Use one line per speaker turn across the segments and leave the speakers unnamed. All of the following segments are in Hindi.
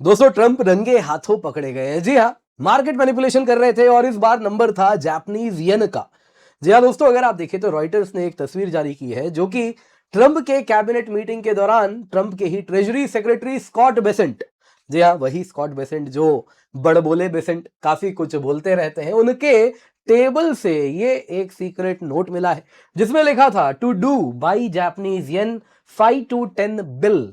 दोस्तों ट्रंप रंगे हाथों पकड़े गए हैं। जी हाँ, मार्केट मैनिपुलेशन कर रहे थे और इस बार नंबर था जापानीज येन का। जी हाँ दोस्तों, अगर आप देखें तो रॉयटर्स ने एक तस्वीर जारी की है जो कि ट्रंप के कैबिनेट मीटिंग के दौरान ट्रंप के ही ट्रेजरी सेक्रेटरी स्कॉट बेसेंट, जी हाँ वही स्कॉट बेसेंट जो बड़बोले बेसेंट काफी कुछ बोलते रहते हैं, उनके टेबल से ये एक सीक्रेट नोट मिला है जिसमें लिखा था to do by Japanese yen 5 to 10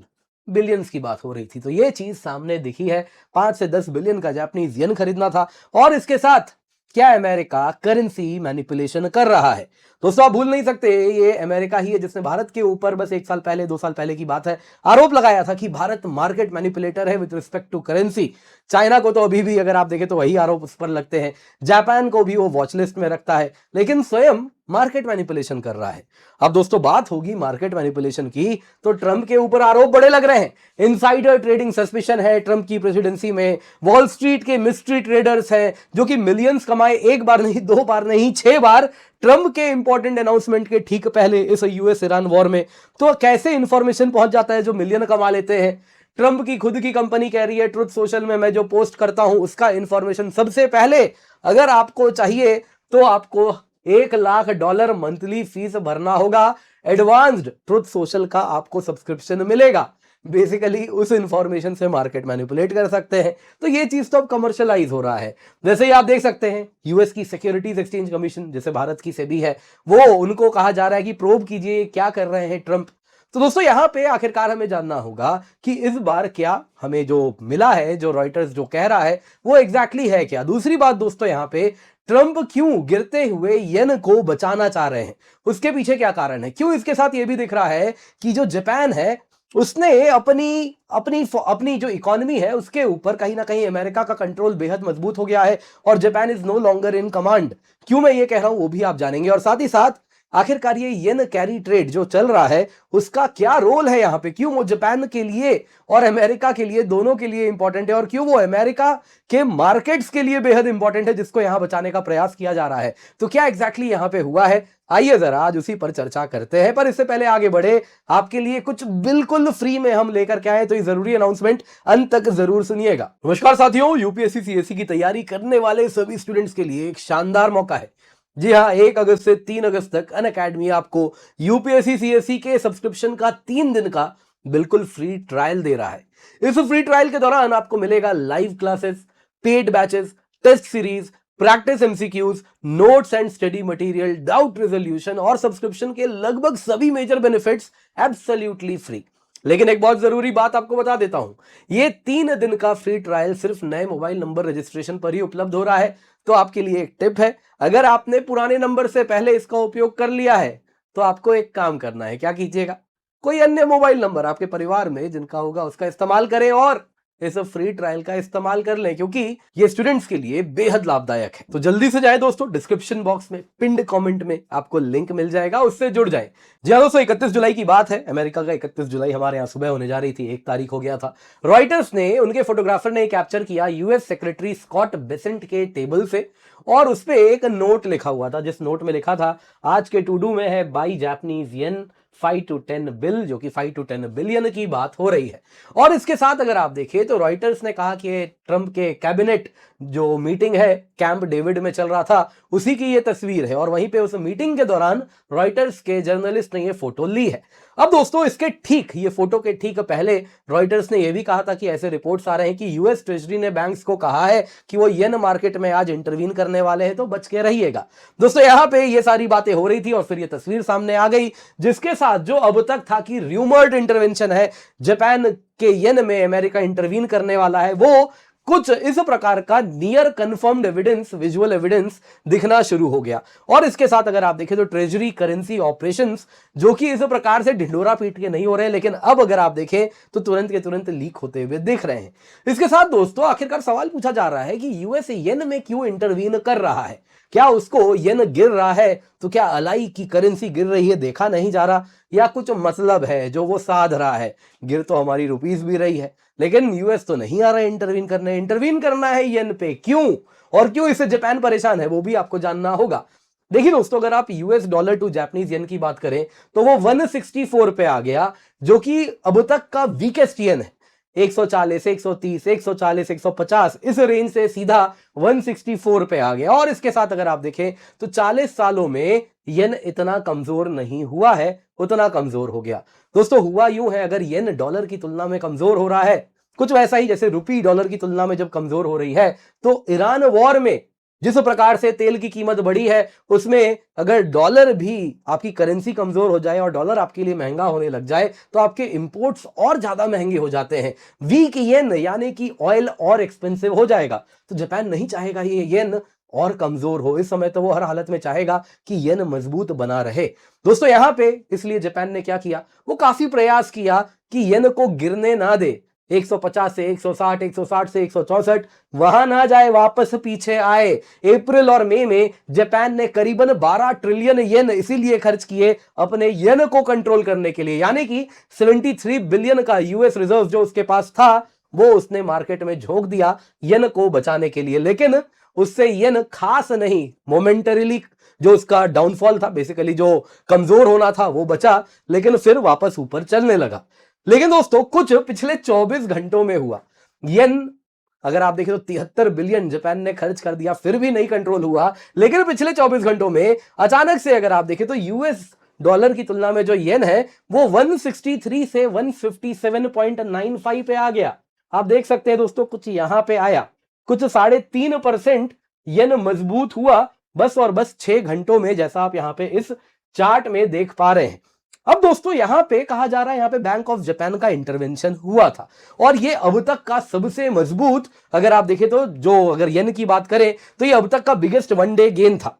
billions की बात हो रही थी। तो ये चीज सामने दिखी है, 5 से 10 बिलियन का जापानीज येन खरीदना था और इसके साथ क्या अमेरिका करेंसी मैनिपुलेशन कर रहा है। दोस्तों आप भूल नहीं सकते, ये अमेरिका ही है जिसने भारत के ऊपर बस 1 साल पहले 2 साल पहले की बात है आरोप लगाया था कि भारत मार्केट मैनिपुलेटर है with respect to currency. China को तो अभी भी अगर आप देखें तो वही आरोप उस पर लगते हैं, जापान को भी वो वॉच लिस्ट में रखता है, लेकिन स्वयं मार्केट मैनिपुलेशन कर रहा है। अब दोस्तों बात होगी मार्केट मैनिपुलेशन की तो ट्रंप के ऊपर आरोप बड़े लग रहे हैं। इनसाइडर ट्रेडिंग सस्पिशन है ट्रंप की प्रेसिडेंसी में, वॉल स्ट्रीट के मिस्ट्री ट्रेडर्स हैं जो कि मिलियंस कमाए, एक बार नहीं, 2 बार नहीं, 6 बार ट्रंप के इंपॉर्टेंट अनाउंसमेंट के ठीक पहले इस यूएस ईरान वॉर में। तो कैसे इंफॉर्मेशन पहुंच जाता है जो मिलियन कमा लेते हैं। ट्रंप की खुद की कंपनी कह रही है ट्रुथ सोशल में मैं जो पोस्ट करता हूं उसका इंफॉर्मेशन सबसे पहले अगर आपको चाहिए तो आपको $1 लाख मंथली फीस भरना होगा। एडवांस्ड ट्रुथ सोशल का आपको सब्सक्रिप्शन मिलेगा। बेसिकली उस इंफॉर्मेशन से मार्केट मैनिपुलेट कर सकते हैं। तो ये चीज तो अब कमर्शियलाइज हो रहा है। जैसे ही आप देख सकते हैं यूएस की सिक्योरिटीज एक्सचेंज कमीशन, जैसे भारत की सेबी है, वो उनको कहा जा रहा है कि प्रोब कीजिए क्या कर रहे हैं ट्रंप। तो दोस्तों यहां पे आखिरकार हमें जानना होगा कि इस बार क्या हमें जो मिला है, जो रॉयटर्स जो कह रहा है वो एग्जैक्टली है क्या। दूसरी बात दोस्तों, यहां पे ट्रंप क्यों गिरते हुए येन को बचाना चाह रहे हैं, उसके पीछे क्या कारण है। क्यों इसके साथ यह भी दिख रहा है कि जो जापान है उसने अपनी अपनी अपनी जो इकोनॉमी है उसके ऊपर कहीं ना कहीं अमेरिका का कंट्रोल बेहद मजबूत हो गया है और Japan is no longer in command. क्यों मैं ये कह रहा हूं वो भी आप जानेंगे। और साथ ही साथ आखिरकार ये येन कैरी ट्रेड जो चल रहा है उसका क्या रोल है यहां पे, क्यों वो जापान के लिए और अमेरिका के लिए दोनों के लिए इंपॉर्टेंट है और क्यों वो अमेरिका के मार्केट्स के लिए बेहद इंपॉर्टेंट है जिसको यहां बचाने का प्रयास किया जा रहा है। तो क्या एग्जैक्टली यहां पे हुआ है, आइए जरा आज उसी पर चर्चा करते हैं। पर इससे पहले आगे बढ़े आपके लिए कुछ बिल्कुल फ्री में हम लेकर के आए, तो ये जरूरी अनाउंसमेंट अंत तक जरूर सुनिएगा। नमस्कार साथियों, यूपीएससी सीएससी की तैयारी करने वाले सभी स्टूडेंट्स के लिए एक शानदार मौका है। जी हाँ, 1 अगस्त से 3 अगस्त तक अनअकैडमी आपको यूपीएससी सीएससी के सब्सक्रिप्शन का 3 दिन का बिल्कुल फ्री ट्रायल दे रहा है। इस फ्री ट्रायल के दौरान आपको मिलेगा live classes, paid batches, test series, practice MCQs, notes and study material, doubt resolution और सब्सक्रिप्शन के लगभग सभी मेजर बेनिफिट्स एब्सोल्युटली फ्री। लेकिन एक बहुत जरूरी बात आपको बता देता हूं, ये 3 दिन का फ्री ट्रायल सिर्फ नए मोबाइल नंबर रजिस्ट्रेशन पर ही उपलब्ध हो रहा है। तो आपके लिए एक टिप है, अगर आपने पुराने नंबर से पहले इसका उपयोग कर लिया है तो आपको एक काम करना है। क्या कीजिएगा, कोई अन्य मोबाइल नंबर आपके परिवार में जिनका होगा उसका इस्तेमाल करें और इस फ्री ट्रायल का इस्तेमाल कर लें, क्योंकि ये स्टूडेंट्स के लिए बेहद लाभदायक है। तो जल्दी से जाएं दोस्तों, डिस्क्रिप्शन बॉक्स में पिंड कमेंट में आपको लिंक मिल जाएगा, उससे जुड़ जाएं। जी हाँ दोस्तों, 31 जुलाई की बात है। अमेरिका का 31 जुलाई हमारे यहाँ सुबह होने जा रही थी, 1 तारीख हो गया था। रॉयटर्स ने, उनके फोटोग्राफर ने कैप्चर किया यूएस सेक्रेटरी स्कॉट बेसेंट के टेबल से और उस पे एक नोट लिखा हुआ था, जिस नोट में लिखा था आज के टू डू में है by Japanese yen 5 to 10 bill, जो कि 5 to 10 बिलियन की बात हो रही है। और इसके साथ अगर आप देखें तो रॉयटर्स ने कहा कि ट्रंप के कैबिनेट जो मीटिंग है कैंप डेविड में चल रहा था उसी की ये तस्वीर है और वहीं पे उस मीटिंग के दौरान रॉयटर्स के जर्नलिस्ट ने ये फोटो ली है। अब दोस्तों इसके ठीक, ये फोटो के ठीक पहले रॉयटर्स ने यह भी कहा था कि ऐसे रिपोर्ट्स आ रहे हैं कि यूएस ट्रेजरी ने बैंक्स को कहा है कि वो येन मार्केट में आज इंटरवीन करने वाले हैं, तो बच के रहिएगा। दोस्तों यहां पे ये सारी बातें हो रही थी और फिर ये तस्वीर सामने आ गई जिसके साथ जो अब तक था कि र्यूमर्ड इंटरवेंशन है, जापान के येन में अमेरिका इंटरवीन करने वाला है, वो कुछ इस प्रकार का near confirmed evidence, visual evidence दिखना शुरू हो गया। और इसके साथ अगर आप देखें तो ट्रेजरी करेंसी ऑपरेशंस जो कि इस प्रकार से ढिंडोरा पीट के नहीं हो रहे हैं, लेकिन अब अगर आप देखें तो तुरंत के तुरंत लीक होते हुए दिख रहे हैं। इसके साथ दोस्तों आखिरकार सवाल पूछा जा रहा है कि यूएस येन में क्यों इंटरवीन कर रहा है। क्या उसको येन गिर रहा है तो क्या अलाई की करेंसी गिर रही है, देखा नहीं जा रहा, या कुछ मतलब है जो वो साध रहा है। गिर तो हमारी रुपीस भी रही है, लेकिन यूएस तो नहीं आ रहा है इंटरवीन करने। इंटरवीन करना है येन पे, क्यों और क्यों इससे जापान परेशान है वो भी आपको जानना होगा। देखिए दोस्तों, अगर आप US dollar to Japanese yen की बात करें तो वो 164 पे आ गया, जो कि अब तक का वीकेस्ट येन है। 140, 130, 140, 150 इस रेंज से सीधा 164 पे आ गया। और इसके साथ अगर आप देखें तो 40 सालों में येन इतना कमजोर नहीं हुआ है, उतना कमजोर हो गया। दोस्तों हुआ यूं है, अगर येन डॉलर की तुलना में कमजोर हो रहा है, कुछ वैसा ही जैसे रुपी डॉलर की तुलना में जब कमजोर हो रही है, तो ईरान वॉर में जिस प्रकार से तेल की कीमत बढ़ी है, उसमें अगर डॉलर भी आपकी करेंसी कमजोर हो जाए और डॉलर आपके लिए महंगा होने लग जाए, तो आपके इंपोर्ट्स और ज्यादा महंगे हो जाते हैं। वीक येन यानी कि ऑयल और एक्सपेंसिव हो जाएगा। तो जापान नहीं चाहेगा ये येन और कमजोर हो। इस समय तो वो हर हालत में चाहेगा कि येन मजबूत बना रहे। दोस्तों यहां पे इसलिए जापान ने क्या किया, वो काफी प्रयास किया कि येन को गिरने ना दे। 150 से 160, 160 से 164 वहां ना जाए, वापस पीछे आए। अप्रैल और मई में जापान ने करीबन 12 ट्रिलियन येन इसीलिए खर्च किए अपने येन को कंट्रोल करने के लिए, यानी कि 73 बिलियन का यूएस रिजर्व जो उसके पास था वो उसने मार्केट में झोंक दिया येन को बचाने के लिए। लेकिन उससे येन खास नहीं, मोमेंटरीली जो उसका डाउनफॉल था, बेसिकली जो कमजोर होना था वो बचा, लेकिन फिर वापस ऊपर चलने लगा। लेकिन दोस्तों कुछ पिछले 24 घंटों में हुआ। येन अगर आप देखें तो 73 बिलियन जापान ने खर्च कर दिया, फिर भी नहीं कंट्रोल हुआ। लेकिन पिछले 24 घंटों में अचानक से अगर आप देखें तो यूएस डॉलर की तुलना में जो येन है वो 163 से 157.95 पे आ गया। आप देख सकते हैं दोस्तों, कुछ यहां पे आया, कुछ 3.5% येन मजबूत हुआ बस और बस 6 घंटों में, जैसा आप यहां पे इस चार्ट में देख पा रहे हैं। अब दोस्तों यहां पे कहा जा रहा है, यहां पे बैंक ऑफ जापान का इंटरवेंशन हुआ था और ये अब तक का सबसे मजबूत, अगर आप देखें तो जो अगर येन की बात करें तो ये अब तक का बिगेस्ट वन डे गेन था।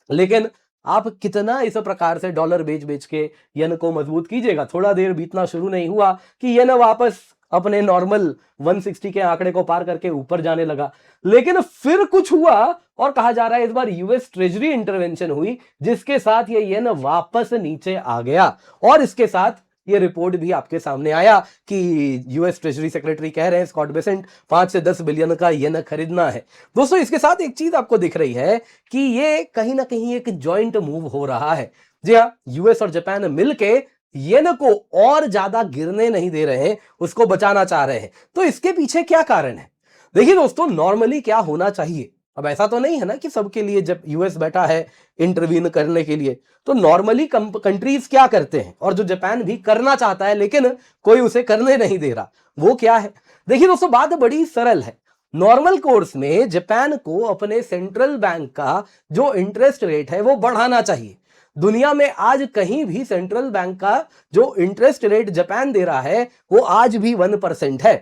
लेकिन आप कितना इस प्रकार से डॉलर बेच बेच के येन को मजबूत कीजिएगा, थोड़ा देर बीतना शुरू नहीं हुआ कि येन वापस अपने नॉर्मल 160 के आंकड़े को पार करके ऊपर जाने लगा। लेकिन फिर कुछ हुआ और कहा जा रहा है इस बार यूएस ट्रेजरी इंटरवेंशन हुई, जिसके साथ ये येन वापस नीचे आ गया। और इसके साथ ये रिपोर्ट भी आपके सामने आया कि यूएस ट्रेजरी सेक्रेटरी कह रहे हैं स्कॉट बेसेंट 5 से 10 बिलियन का येन खरीदना है। दोस्तों इसके साथ एक चीज आपको दिख रही है कि ये कहीं ना कहीं एक जॉइंट मूव हो रहा है। जी हाँ, यूएस और जापान मिलके येन को और ज्यादा गिरने नहीं दे रहे हैं, उसको बचाना चाह रहे हैं। तो इसके पीछे क्या कारण है? देखिए दोस्तों, नॉर्मली क्या होना चाहिए, अब ऐसा तो नहीं है ना कि सबके लिए जब यूएस बैठा है इंटरवीन करने के लिए, तो नॉर्मली कंट्रीज क्या करते हैं और जो जापान भी करना चाहता है लेकिन कोई उसे करने नहीं दे रहा, वो क्या है? देखिए दोस्तों, बात बड़ी सरल है। नॉर्मल कोर्स में जापान को अपने सेंट्रल बैंक का जो इंटरेस्ट रेट है वो बढ़ाना चाहिए। दुनिया में आज कहीं भी सेंट्रल बैंक का जो इंटरेस्ट रेट जापान दे रहा है वो आज भी 1% है।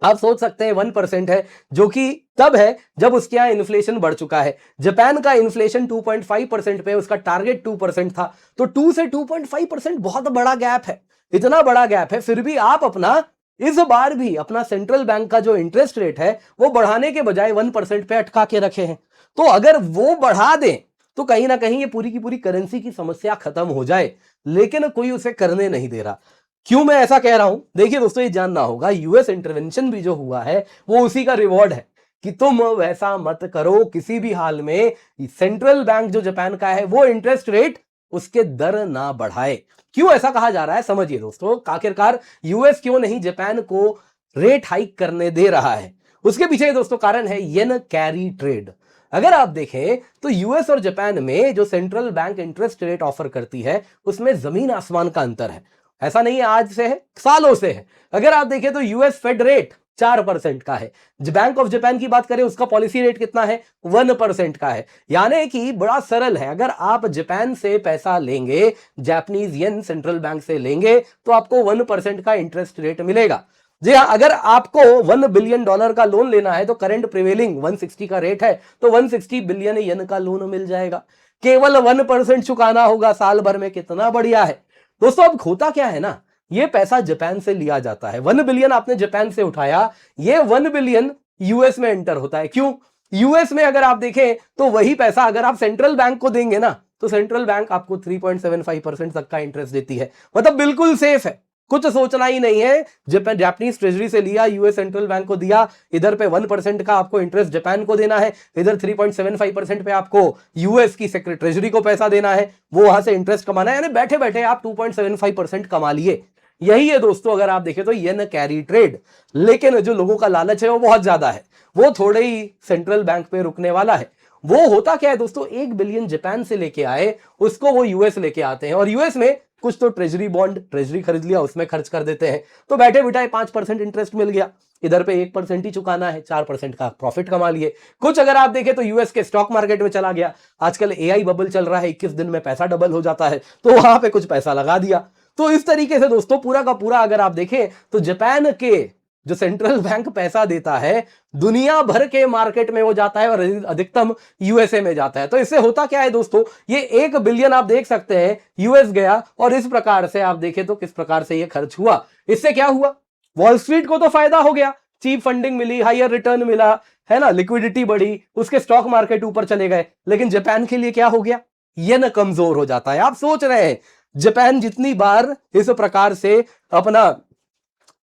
आप सोच सकते हैं 1% है, जो कि तब है जब उसके यहां इन्फ्लेशन बढ़ चुका है। जापान का इन्फ्लेशन 2.5% पे, उसका टारगेट 2% था, तो 2 से 2.5% बहुत बड़ा गैप है। इतना बड़ा गैप है, फिर भी आप अपना इस बार भी अपना सेंट्रल बैंक का जो इंटरेस्ट रेट है वो बढ़ाने के बजाय 1% पे अटका के रखे हैं। तो अगर वो बढ़ा दें तो कहीं ना कहीं ये पूरी की पूरी करेंसी की समस्या खत्म हो जाए, लेकिन कोई उसे करने नहीं दे रहा। क्यों मैं ऐसा कह रहा हूं? देखिए दोस्तों, ये जानना होगा, यूएस इंटरवेंशन भी जो हुआ है वो उसी का रिवॉर्ड है कि तुम वैसा मत करो, किसी भी हाल में सेंट्रल बैंक जो जापान का है वो इंटरेस्ट रेट उसके दर ना बढ़ाए। क्यों ऐसा कहा जा रहा है समझिए दोस्तों, आखिरकार यूएस क्यों नहीं जापान को रेट हाइक करने दे रहा है? उसके पीछे दोस्तों कारण है येन कैरी ट्रेड। अगर आप देखें तो यूएस और जापान में जो central bank interest rate offer करती है उसमें जमीन आसमान का अंतर है। ऐसा नहीं है आज से है, सालों से है। अगर आप देखें तो यूएस फेड रेट 4% का है, बैंक ऑफ जापान की बात करें उसका पॉलिसी रेट कितना है? 1% का है। यानी कि बड़ा सरल है, अगर आप जापान से पैसा लेंगे, जापानीज येन सेंट्रल बैंक से लेंगे, तो आपको 1% का इंटरेस्ट रेट मिलेगा। जी हाँ, अगर आपको $1 बिलियन का लोन लेना है तो करंट प्रिवेलिंग 160 का रेट है, तो 160 बिलियन येन का लोन मिल जाएगा। केवल 1% चुकाना होगा साल भर में। कितना बढ़िया है दोस्तों। अब होता क्या है ना, ये पैसा जापान से लिया जाता है, 1 बिलियन आपने जापान से उठाया, ये 1 बिलियन यूएस में एंटर होता है। क्यों? यूएस में अगर आप देखें तो वही पैसा अगर आप सेंट्रल बैंक को देंगे ना, तो सेंट्रल बैंक आपको 3.75% तक का इंटरेस्ट देती है। मतलब बिल्कुल सेफ है, कुछ सोचना ही नहीं है। जापानीज ट्रेजरी से लिया, यूएस सेंट्रल बैंक को दिया, इधर पे 1% का आपको इंटरेस्ट जापान को देना है, इधर 3.75% पे आपको यूएस की ट्रेजरी को पैसा देना है, वो वहां से इंटरेस्ट कमाना है। यानी बैठे बैठे आप 2.75% कमा लिए। यही है दोस्तों अगर आप देखें तो येन कैरी ट्रेड। लेकिन जो लोगों का लालच है वो बहुत ज्यादा है, वो थोड़े ही सेंट्रल बैंक पे रुकने वाला है। वो होता क्या है दोस्तों, 1 बिलियन जापान से लेके आए उसको वो यूएस लेके आते हैं, और यूएस में कुछ तो ट्रेजरी बॉन्ड, ट्रेजरी खरीद लिया, उसमें खर्च कर देते हैं, तो बैठे बिठाए 5% इंटरेस्ट मिल गया। इधर पे 1% ही चुकाना है, 4% का प्रॉफिट कमा लिए। कुछ अगर आप देखें तो यूएस के स्टॉक मार्केट में चला गया, आजकल एआई बबल चल रहा है, 21 दिन में पैसा डबल हो जाता है, तो वहां पे कुछ पैसा लगा दिया। तो इस तरीके से दोस्तों पूरा का पूरा अगर आप देखें तो जापान के जो सेंट्रल बैंक पैसा देता है, दुनिया भर के मार्केट में वो जाता है और अधिकतम यूएसए में जाता है। तो इससे होता क्या है दोस्तों, ये 1 बिलियन आप देख सकते हैं यूएस गया, और इस प्रकार से आप देखें तो किस प्रकार से ये खर्च हुआ। इससे क्या हुआ, वॉल स्ट्रीट को तो फायदा हो गया, चीप फंडिंग मिली, हायर रिटर्न मिला, है ना, लिक्विडिटी बढ़ी, उसके स्टॉक मार्केट ऊपर चले गए। लेकिन जापान के लिए क्या हो गया, येन कमजोर हो जाता है। आप सोच रहे हैं जापान जितनी बार इस प्रकार से अपना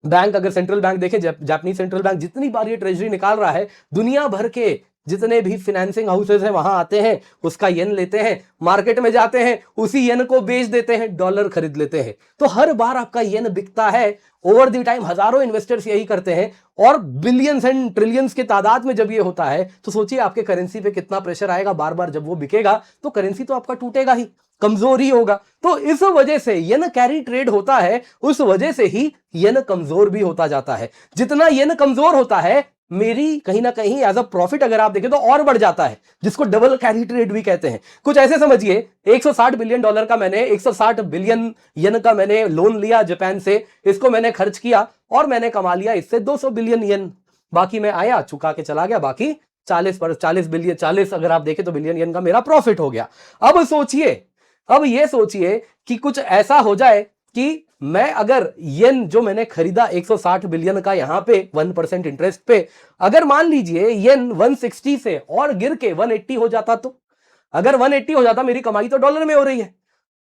बैंक, अगर सेंट्रल बैंक देखे, जापानीज सेंट्रल बैंक जितनी बार ये ट्रेजरी निकाल रहा है, दुनिया भर के जितने भी फाइनेंसिंग हाउसेस हैं वहां आते हैं, उसका येन लेते हैं, मार्केट में जाते हैं, उसी येन को बेच देते हैं, डॉलर खरीद लेते हैं। तो हर बार आपका येन बिकता है। ओवर द टाइम हजारों इन्वेस्टर्स यही करते हैं, और बिलियंस एंड ट्रिलियंस की तादाद में जब ये होता है तो सोचिए आपके करेंसी पे कितना प्रेशर आएगा। बार बार जब वो बिकेगा तो करेंसी तो आपका टूटेगा ही, कमजोर ही होगा। तो इस वजह से येन कैरी ट्रेड होता है, उस वजह से ही येन कमजोर भी होता जाता है। जितना येन कमजोर होता है, मेरी कहीं ना कहीं एज अ प्रॉफिट अगर आप देखें तो और बढ़ जाता है, जिसको डबल कैरी ट्रेड भी कहते हैं। कुछ ऐसे समझिए, 160 बिलियन डॉलर का मैंने 160 बिलियन येन का मैंने लोन लिया जापान से, इसको मैंने खर्च किया और मैंने कमा लिया इससे 200 बिलियन येन। बाकी मैं आया, चुका के चला गया, बाकी 40 बिलियन, 40 अगर आप देखें तो बिलियन येन का मेरा प्रॉफिट हो गया। अब सोचिए, अब ये सोचिए कि कुछ ऐसा हो जाए कि मैं अगर येन जो मैंने खरीदा 160 बिलियन का यहां पे 1% इंटरेस्ट पे, अगर मान लीजिए येन 160 से और गिर के 180 हो जाता, तो अगर 180 हो जाता, मेरी कमाई तो डॉलर में हो रही है।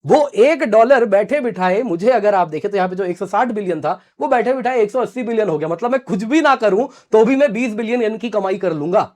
वो $1 बैठे बिठाए मुझे, अगर आप देखें तो यहां पे जो 160 बिलियन था वो बैठे बिठाए 180 बिलियन हो गया। मतलब मैं कुछ भी ना करूं तो भी मैं 20 बिलियन येन की कमाई कर लूंगा।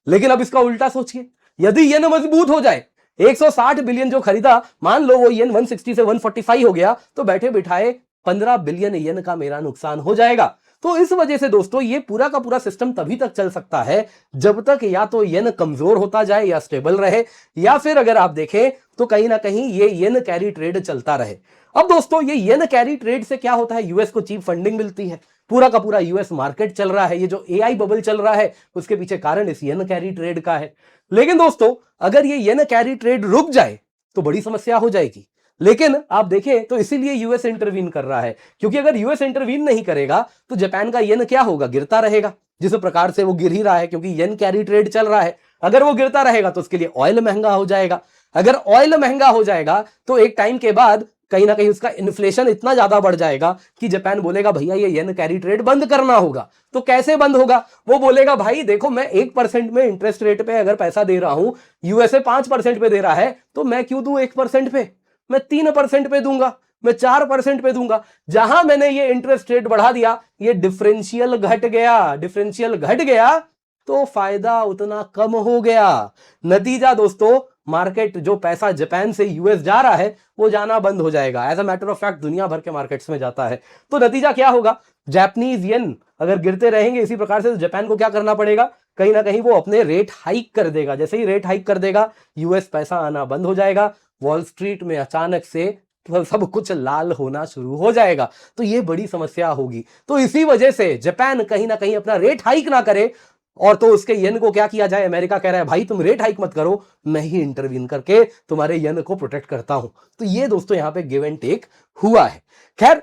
लेकिन अब इसका उल्टा सोचिए, यदि येन मजबूत हो जाए, 160 बिलियन जो खरीदा, मान लो वो येन 160 से 145 हो गया, तो बैठे बिठाए 15 बिलियन येन का मेरा नुकसान हो जाएगा। तो इस वजह से दोस्तों ये पूरा का पूरा सिस्टम तभी तक चल सकता है जब तक या तो येन कमजोर होता जाए या स्टेबल रहे, या फिर अगर आप देखें तो कहीं ना कहीं ये येन कैरी ट्रेड चलता रहे। अब दोस्तों ये येन कैरी ट्रेड से क्या होता है, यूएस को चीप फंडिंग मिलती है, पूरा का पूरा यूएस मार्केट चल रहा है। ये जो एआई बबल चल रहा है उसके पीछे कारण इस येन कैरी ट्रेड का है। लेकिन दोस्तों अगर ये येन कैरी ट्रेड रुक जाए तो बड़ी समस्या हो जाएगी। लेकिन आप देखें तो इसीलिए यूएस इंटरवीन कर रहा है, क्योंकि अगर यूएस इंटरवीन नहीं करेगा तो जापान का येन क्या होगा, गिरता रहेगा, जिस प्रकार से वो गिर ही रहा है, क्योंकि येन कैरी ट्रेड चल रहा है। अगर वो गिरता रहेगा तो उसके लिए ऑयल महंगा हो जाएगा। अगर ऑयल महंगा हो जाएगा तो एक टाइम के बाद कहीं ना कहीं उसका इन्फ्लेशन इतना ज्यादा बढ़ जाएगा कि जापान बोलेगा भैया ये येन कैरी ट्रेड बंद करना होगा। तो कैसे बंद होगा, वो बोलेगा भाई देखो मैं 1% में इंटरेस्ट रेट पे अगर पैसा दे रहा हूं, यूएसए 5% पे दे रहा है, तो मैं क्यों दूं 1% पे, मैं 3% पे दूंगा, मैं 4% पे दूंगा। जहां मैंने ये इंटरेस्ट रेट बढ़ा दिया, ये डिफरेंशियल घट गया, डिफरेंशियल घट गया तो फायदा उतना कम हो गया। नतीजा दोस्तों, मार्केट जो पैसा जापान से यूएस जा रहा है वो जाना बंद हो जाएगा। As a matter of fact दुनिया भर के मार्केट्स में जाता है। तो नतीजा क्या होगा, जापानीज येन अगर गिरते रहेंगे इसी प्रकार से, तो जापान को क्या करना पड़ेगा, कहीं ना कहीं वो अपने रेट हाइक कर देगा। जैसे ही रेट हाइक कर देगा, यूएस पैसा आना बंद हो जाएगा, वॉल स्ट्रीट में अचानक से सब कुछ लाल होना शुरू हो जाएगा। तो ये बड़ी समस्या होगी। तो इसी वजह से जापान कहीं ना कहीं अपना रेट हाइक ना करे, और तो उसके येन को क्या किया जाए, अमेरिका कह रहा है भाई तुम रेट हाइक मत करो, मैं ही इंटरवीन करके तुम्हारे येन को प्रोटेक्ट करता हूं। तो ये दोस्तों यहां पे गिव एंड टेक हुआ है। खैर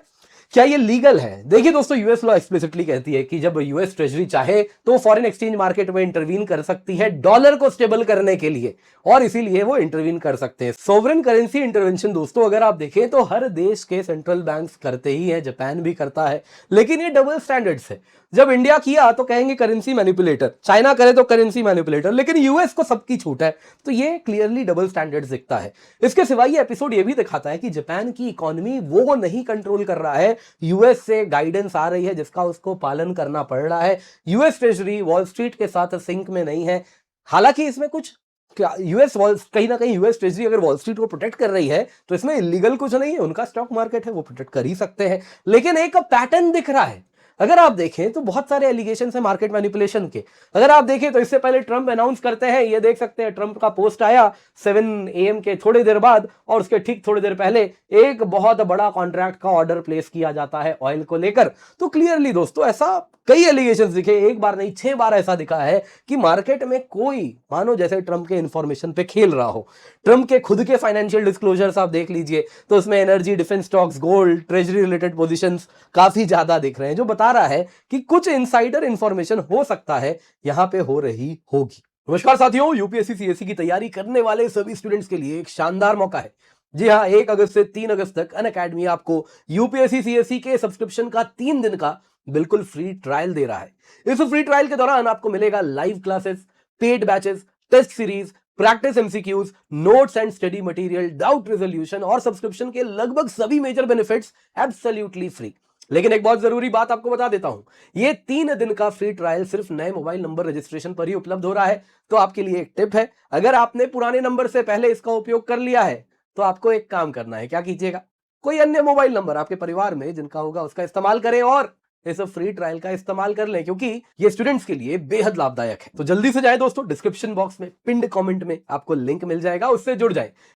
क्या ये लीगल है, देखिए दोस्तों यूएस लॉ एक्सप्लिसिटली कहती है कि जब यूएस ट्रेजरी चाहे तो फॉरेन एक्सचेंज मार्केट में इंटरवीन कर सकती है डॉलर को स्टेबल करने के लिए, और इसीलिए वो इंटरवीन कर सकते हैं। सोवरेन करेंसी इंटरवेंशन दोस्तों अगर आप देखें तो हर देश के सेंट्रल बैंक्स करते ही है, जापान भी करता है, लेकिन ये डबल स्टैंडर्ड्स है। जब इंडिया किया तो कहेंगे करेंसी मैनिपुलेटर, चाइना करे तो करेंसी मैनिपुलेटर, लेकिन यूएस को सबकी छूट है। तो ये क्लियरली डबल स्टैंडर्ड्स दिखता है। इसके सिवा ये एपिसोड ये भी दिखाता है कि जापान की इकोनॉमी वो नहीं कंट्रोल कर रहा है, यूएस से गाइडेंस आ रही है जिसका उसको पालन करना पड़ रहा है। यूएस ट्रेजरी वॉल स्ट्रीट के साथ सिंक में नहीं है। हालांकि इसमें कुछ यूएस वॉल कहीं ना कहीं यूएस ट्रेजरी अगर वॉल स्ट्रीट को प्रोटेक्ट कर रही है तो इसमें इलीगल कुछ नहीं है, उनका स्टॉक मार्केट है, वो प्रोटेक्ट कर ही सकते हैं। लेकिन एक पैटर्न दिख रहा है, अगर आप देखें तो बहुत सारे एलिगेशन है मार्केट मैनिपुलेशन के। अगर आप देखें तो इससे पहले ट्रंप अनाउंस करते हैं, ये देख सकते हैं ट्रंप का पोस्ट आया 7 AM के थोड़ी देर बाद, और उसके ठीक थोड़ी देर पहले एक बहुत बड़ा कॉन्ट्रैक्ट का ऑर्डर प्लेस किया जाता है ऑयल को लेकर। तो क्लियरली दोस्तों ऐसा कई एलिगेशंस दिखे, एक बार नहीं 6 बार ऐसा दिखा है कि मार्केट में कोई मानो जैसे ट्रंप के इंफॉर्मेशन पे खेल रहा हो। ट्रंप के खुद के फाइनेंशियल डिस्क्लोजर्स आप देख लीजिए तो उसमें energy, defence stocks, gold, treasury related positions काफी ज्यादा दिख रहे हैं, जो बता रहा है कि कुछ इनसाइडर इंफॉर्मेशन हो सकता है यहां पे हो रही होगी। नमस्कार साथियों, यूपीएससी सीएससी की तैयारी करने वाले सभी स्टूडेंट्स के लिए एक शानदार मौका है। जी हाँ, 1 अगस्त से 3 अगस्त तक अनअकैडमी आपको यूपीएससी सीएससी के सब्सक्रिप्शन का 3 दिन का बिल्कुल फ्री ट्रायल दे रहा है। इस फ्री ट्रायल के दौरान आपको मिलेगा live classes, paid batches, test series, practice MCQs, notes and study material, doubt resolution और सब्सक्रिप्शन के लगभग सभी मेजर बेनिफिट्स एब्सोल्युटली फ्री। लेकिन एक बहुत जरूरी बात आपको बता देता हूं, ये 3 दिन का फ्री ट्रायल सिर्फ नए मोबाइल नंबर रजिस्ट्रेशन पर ही उपलब्ध हो रहा है। तो आपके लिए एक टिप है, अगर आपने पुराने नंबर से पहले इसका उपयोग कर लिया है तो आपको एक काम करना है। क्या कीजिएगा, कोई अन्य मोबाइल नंबर आपके परिवार में जिनका होगा उसका इस्तेमाल करें और इस फ्री ट्रायल का इस्तेमाल कर लें, क्योंकि ये स्टूडेंट्स के लिए बेहद लाभदायक है। तो जल्दी से जाए दोस्तों, डिस्क्रिप्शन बॉक्स में पिंड कमेंट में आपको लिंक मिल जाएगा, उससे जुड़ जाए।